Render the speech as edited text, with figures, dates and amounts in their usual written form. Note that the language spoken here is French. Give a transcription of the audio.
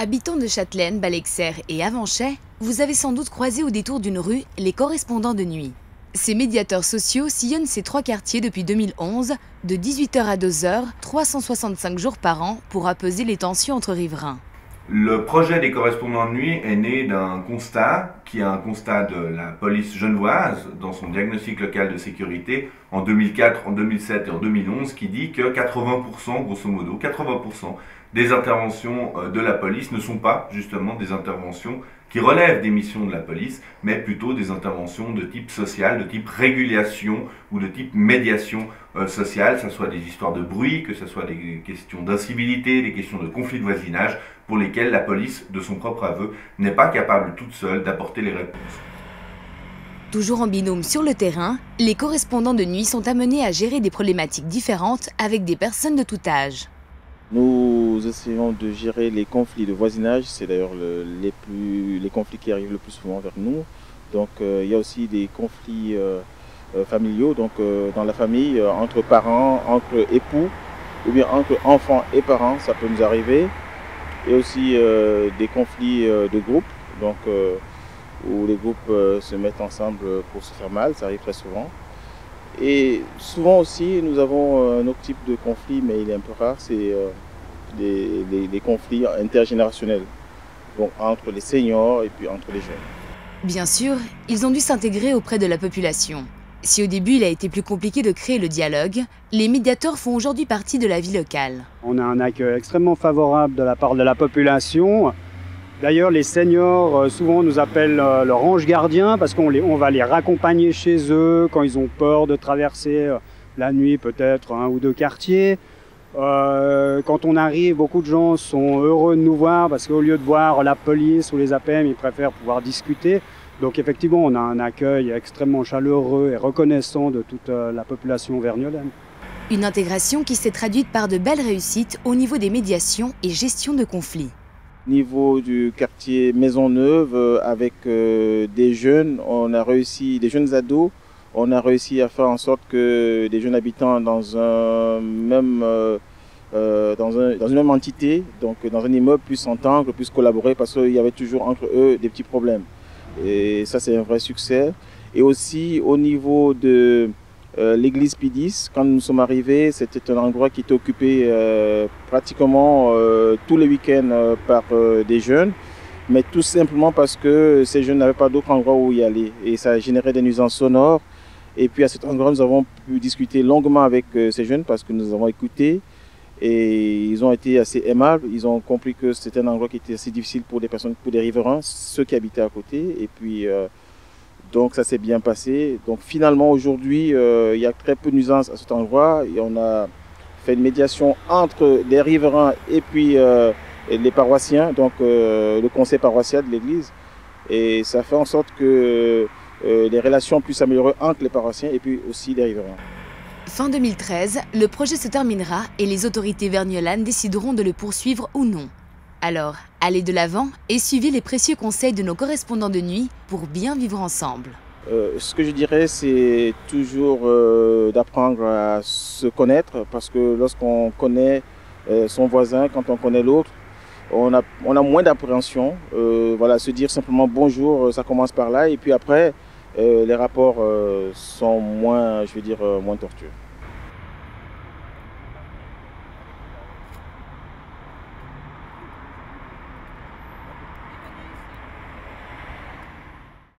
Habitants de Châtelaine, Balexert et Avanchet, vous avez sans doute croisé au détour d'une rue les correspondants de nuit. Ces médiateurs sociaux sillonnent ces trois quartiers depuis 2011, de 18 h à 2 h, 365 jours par an, pour apaiser les tensions entre riverains. Le projet des correspondants de nuit est né d'un constat, qui est un constat de la police genevoise dans son diagnostic local de sécurité en 2004, en 2007 et en 2011, qui dit que 80%, grosso modo, 80% des interventions de la police ne sont pas justement des interventions qui relèvent des missions de la police, mais plutôt des interventions de type social, de type régulation ou de type médiation sociale, que ce soit des histoires de bruit, que ce soit des questions d'incivilité, des questions de conflits de voisinage, pour lesquelles la police, de son propre aveu, n'est pas capable toute seule d'apporter les réponses. Toujours en binôme sur le terrain, les correspondants de nuit sont amenés à gérer des problématiques différentes avec des personnes de tout âge. Nous essayons de gérer les conflits de voisinage, c'est d'ailleurs les conflits qui arrivent le plus souvent vers nous. Donc il y a aussi des conflits familiaux, donc dans la famille, entre parents, entre époux, ou bien entre enfants et parents, ça peut nous arriver. Et aussi des conflits de groupe, donc où les groupes se mettent ensemble pour se faire mal, ça arrive très souvent. Et souvent aussi, nous avons un autre type de conflit, mais il est un peu rare, c'est les conflits intergénérationnels, donc entre les seniors et puis entre les jeunes. Bien sûr, ils ont dû s'intégrer auprès de la population. Si au début il a été plus compliqué de créer le dialogue, les médiateurs font aujourd'hui partie de la vie locale. On a un accueil extrêmement favorable de la part de la population. D'ailleurs, les seniors souvent nous appellent leur ange gardien parce qu'on va les raccompagner chez eux quand ils ont peur de traverser la nuit peut-être un ou deux quartiers. Quand on arrive, beaucoup de gens sont heureux de nous voir parce qu'au lieu de voir la police ou les APM, ils préfèrent pouvoir discuter. Donc effectivement, on a un accueil extrêmement chaleureux et reconnaissant de toute la population vergnolaine. Une intégration qui s'est traduite par de belles réussites au niveau des médiations et gestion de conflits. Au niveau du quartier Maisonneuve, avec des jeunes, on a réussi, des jeunes ados, on a réussi à faire en sorte que des jeunes habitants dans une même entité, donc dans un immeuble, puissent s'entendre, puissent collaborer parce qu'il y avait toujours entre eux des petits problèmes. Et ça, c'est un vrai succès. Et aussi au niveau de l'église Pie-X, quand nous sommes arrivés, c'était un endroit qui était occupé pratiquement tous les week-ends par des jeunes, mais tout simplement parce que ces jeunes n'avaient pas d'autre endroit où y aller. Et ça générait des nuisances sonores. Et puis à cet endroit, nous avons pu discuter longuement avec ces jeunes parce que nous avons écouté. Et ils ont été assez aimables, ils ont compris que c'était un endroit qui était assez difficile pour des personnes, pour des riverains, ceux qui habitaient à côté. Et puis, donc ça s'est bien passé. Donc finalement, aujourd'hui, il y a très peu de nuisances à cet endroit. Et on a fait une médiation entre les riverains et puis les paroissiens, donc le conseil paroissial de l'église. Et ça fait en sorte que les relations puissent s'améliorer entre les paroissiens et puis aussi les riverains. Fin 2013, le projet se terminera et les autorités vergnolanes décideront de le poursuivre ou non. Alors, allez de l'avant et suivez les précieux conseils de nos correspondants de nuit pour bien vivre ensemble. Ce que je dirais, c'est toujours d'apprendre à se connaître parce que lorsqu'on connaît son voisin, quand on connaît l'autre, on a moins d'appréhension. Voilà, se dire simplement bonjour, ça commence par là et puis après, les rapports sont moins, je veux dire, moins tortueux.